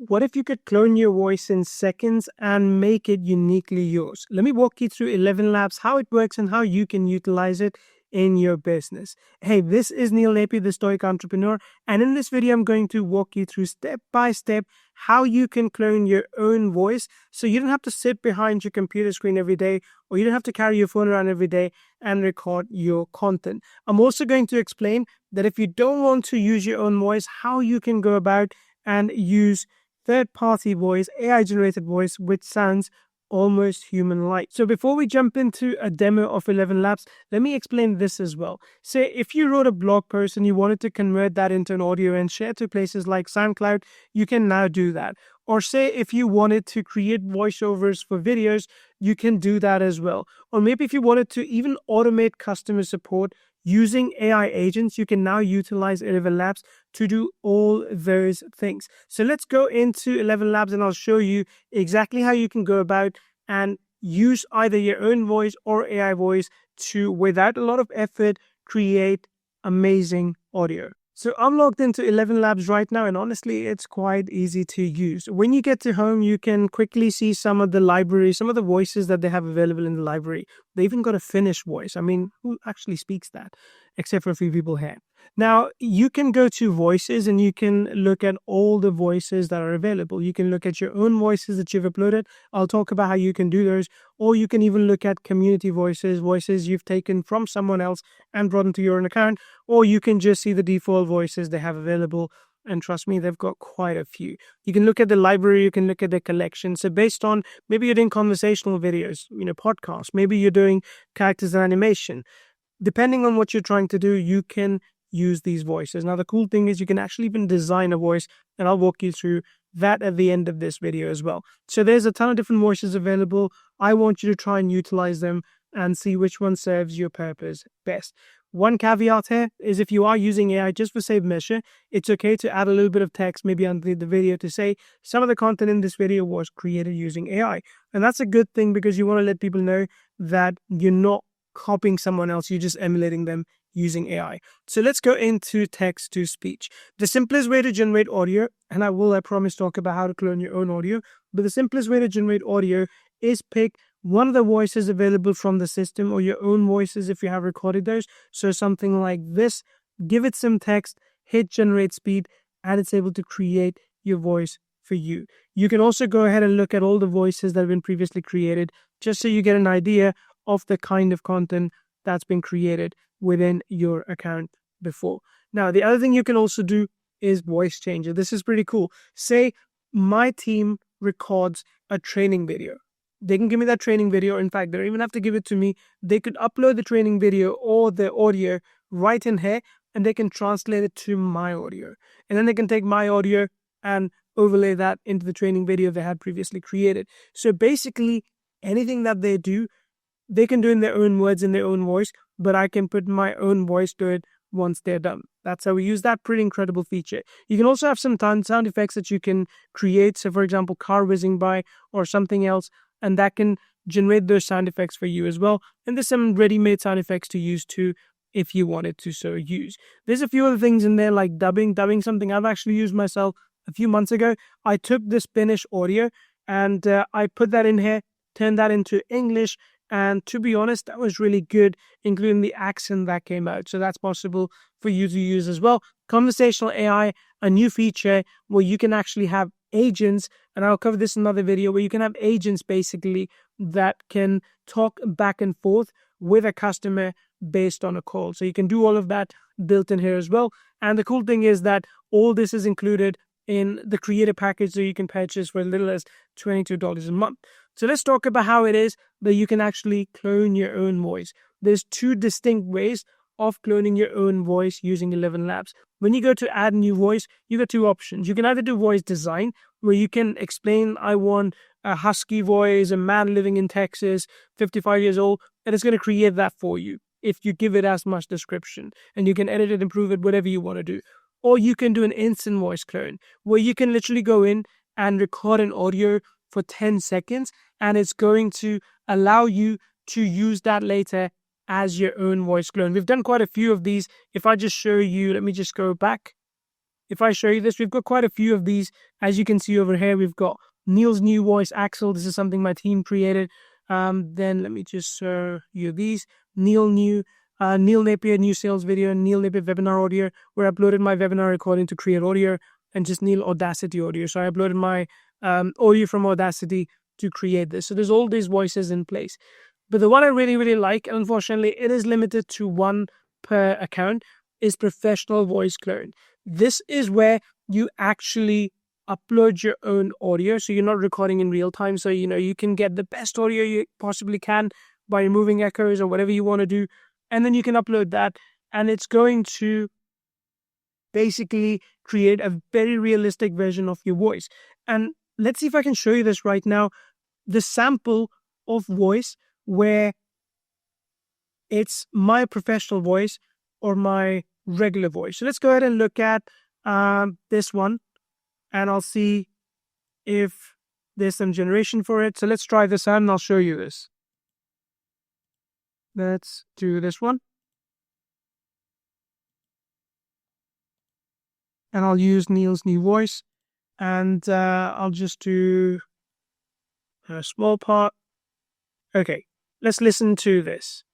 What if you could clone your voice in seconds and make it uniquely yours? Let me walk you through ElevenLabs, how it works and how you can utilize it in your business. Hey, this is Neil Napier, the Stoic Entrepreneur, and in this video, I'm going to walk you through step by step how you can clone your own voice so you don't have to sit behind your computer screen every day, or you don't have to carry your phone around every day and record your content. I'm also going to explain that if you don't want to use your own voice, how you can go about and use third-party voice, AI-generated voice, which sounds almost human-like. So before we jump into a demo of ElevenLabs, let me explain this as well. Say if you wrote a blog post and you wanted to convert that into an audio and share to places like SoundCloud, you can now do that. Or say if you wanted to create voiceovers for videos, you can do that as well. Or maybe if you wanted to even automate customer support using AI agents, you can now utilize ElevenLabs to do all those things. So let's go into ElevenLabs and I'll show you exactly how you can go about and use either your own voice or AI voice to, without a lot of effort, create amazing audio. So I'm logged into ElevenLabs right now, and honestly, it's quite easy to use. When you get to home, you can quickly see some of the library, some of the voices that they have available in the library. They even got a Finnish voice. I mean, who actually speaks that? Except for a few people here. Now, you can go to voices and you can look at all the voices that are available. You can look at your own voices that you've uploaded. I'll talk about how you can do those. Or you can even look at community voices, voices you've taken from someone else and brought into your own account. Or you can just see the default voices they have available. And trust me, they've got quite a few. You can look at the library, you can look at the collection. So based on, maybe you're doing conversational videos, podcasts, maybe you're doing characters and animation. Depending on what you're trying to do, you can use these voices. Now, the cool thing is you can actually even design a voice, and I'll walk you through that at the end of this video as well. So there's a ton of different voices available. I want you to try and utilize them and see which one serves your purpose best. One caveat here is if you are using AI just for safe measure, it's okay to add a little bit of text maybe underneath the video to say some of the content in this video was created using AI. And that's a good thing because you want to let people know that you're not copying someone else, you're just emulating them using AI. So let's go into text to speech. The simplest way to generate audio, and I promise talk about how to clone your own audio, but the simplest way to generate audio is pick one of the voices available from the system or your own voices if you have recorded those. So something like this, give it some text, hit generate speed, and it's able to create your voice for you. You can also go ahead and look at all the voices that have been previously created just so you get an idea of the kind of content that's been created within your account before. Now, the other thing you can also do is voice changer. This is pretty cool. Say my team records a training video. They can give me that training video. In fact, they don't even have to give it to me. They could upload the training video or the audio right in here, and they can translate it to my audio. And then they can take my audio and overlay that into the training video they had previously created. So basically, anything that they do, they can do in their own words, in their own voice, but I can put my own voice to it once they're done. That's how we use that pretty incredible feature. You can also have some sound effects that you can create. So for example, car whizzing by or something else, and that can generate those sound effects for you as well. And there's some ready-made sound effects to use too, if you wanted to so use. There's a few other things in there like dubbing something I've actually used myself a few months ago. I took this Finnish audio and I put that in here, turned that into English, and to be honest, that was really good, including the accent that came out. So that's possible for you to use as well. Conversational AI, a new feature where you can actually have agents, and I'll cover this in another video, where you can have agents basically that can talk back and forth with a customer based on a call. So you can do all of that built in here as well. And the cool thing is that all this is included in the creator package that you can purchase for as little as $22 a month. So let's talk about how it is that you can actually clone your own voice. There's two distinct ways of cloning your own voice using ElevenLabs. When you go to add new voice, you got two options. You can either do voice design, where you can explain, I want a husky voice, a man living in Texas, 55 years old, and it's going to create that for you if you give it as much description. And you can edit it, improve it, whatever you want to do. Or you can do an instant voice clone, where you can literally go in and record an audio for 10 seconds, and it's going to allow you to use that later as your own voice clone. We've done quite a few of these. If I just show you, let me just go back. if I show you this, we've got quite a few of these. As you can see over here, we've got Neil's new voice, Axel. This is something my team created. Then let me just show you these. Neil Napier new sales video, Neil Napier webinar audio, where I uploaded my webinar recording to create audio, and just Neil Audacity audio. So I uploaded my audio from Audacity to create this. So there's all these voices in place. But the one I really, really like, and unfortunately it is limited to one per account, is Professional Voice Clone. This is where you actually upload your own audio, so you're not recording in real time. So, you can get the best audio you possibly can by removing echoes or whatever you want to do. And then you can upload that, and it's going to basically create a very realistic version of your voice. And let's see if I can show you this right now. The sample of voice where it's my professional voice or my regular voice. So let's go ahead and look at this one, and I'll see if there's some generation for it. So let's try this out and I'll show you this. Let's do this one. And I'll use Neil's new voice, and I'll just do a small part. Okay, let's listen to this.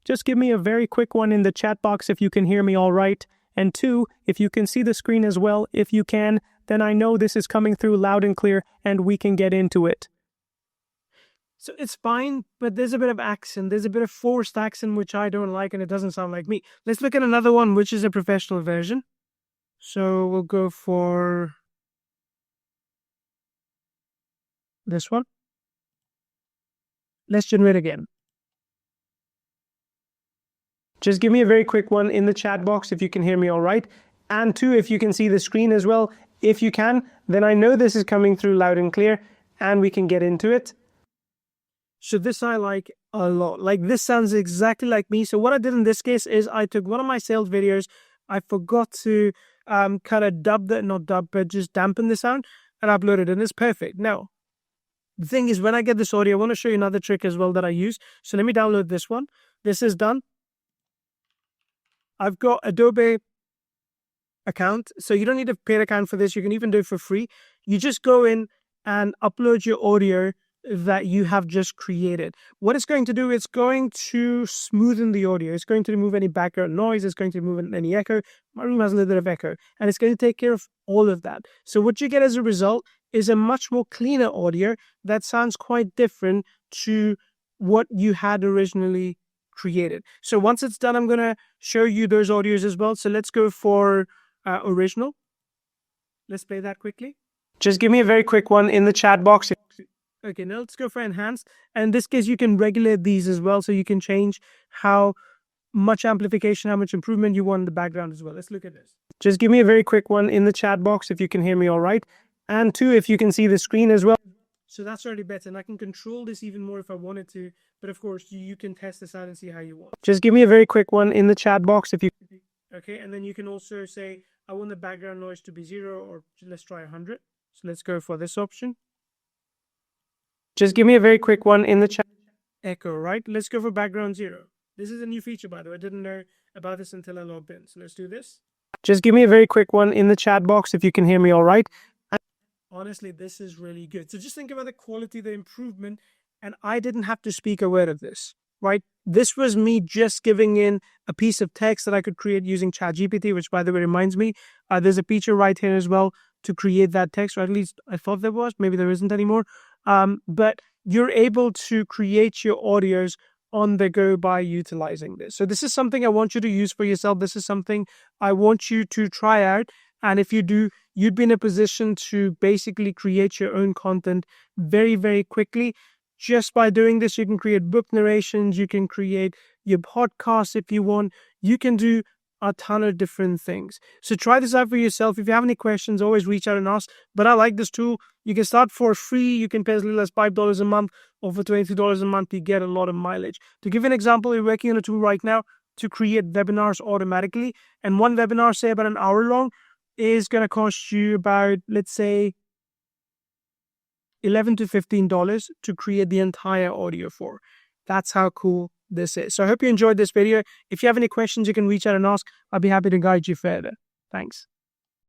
Just give me a very quick one in the chat box if you can hear me all right. And 2, if you can see the screen as well. If you can, then I know this is coming through loud and clear and we can get into it. So it's fine, but there's a bit of accent. There's a bit of forced accent, which I don't like, and it doesn't sound like me. Let's look at another one, which is a professional version. So we'll go for this one. Let's generate again. Just give me a very quick one in the chat box if you can hear me all right. And 2, if you can see the screen as well. If you can, then I know this is coming through loud and clear and we can get into it. So this I like a lot. Like, this sounds exactly like me. So what I did in this case is I took one of my sales videos. I forgot to kind of just dampen the sound, and uploaded it, and it's perfect. Now, the thing is, when I get this audio, I want to show you another trick as well that I use. So let me download this one. This is done. I've got Adobe account, so you don't need a paid account for this. You can even do it for free. You just go in and upload your audio that you have just created. What it's going to do, it's going to smoothen the audio. It's going to remove any background noise. It's going to remove any echo. My room has a little bit of echo, and it's going to take care of all of that. So what you get as a result is a much more cleaner audio that sounds quite different to what you had originally created. So once it's done, I'm going to show you those audios as well. So let's go for original. Let's play that quickly. Just give me a very quick one in the chat box. Okay, now let's go for enhanced. And in this case, you can regulate these as well. So you can change how much amplification, how much improvement you want in the background as well. Let's look at this. Just give me a very quick one in the chat box if you can hear me all right. And 2, if you can see the screen as well. So that's already better. And I can control this even more if I wanted to. But of course, you can test this out and see how you want. Just give me a very quick one in the chat box if you... Okay, and then you can also say, I want the background noise to be 0, or let's try 100. So let's go for this option. Just give me a very quick one in the chat. Echo, right? Let's go for background 0. This is a new feature, by the way. I didn't know about this until I logged in. So let's do this. Just give me a very quick one in the chat box if you can hear me all right. Honestly, this is really good. So just think about the quality, the improvement, and I didn't have to speak a word of this, right? This was me just giving in a piece of text that I could create using ChatGPT, which, by the way, reminds me, there's a feature right here as well to create that text, or at least I thought there was. Maybe there isn't anymore. But you're able to create your audios on the go by utilizing this. So this is something I want you to use for yourself. This is something I want you to try out. And if you do, you'd be in a position to basically create your own content very, very quickly. Just by doing this, you can create book narrations, you can create your podcast if you want, you can do a ton of different things. So try this out for yourself. If you have any questions, always reach out and ask. But I like this tool. You can start for free. You can pay as little as $5 a month, or for $22 a month, you get a lot of mileage. To give you an example, we're working on a tool right now to create webinars automatically. And one webinar, say about an hour long, is going to cost you about, let's say, $11 to $15 to create the entire audio for. That's how cool this is. So I hope you enjoyed this video. If you have any questions, you can reach out and ask. I'll be happy to guide you further. Thanks.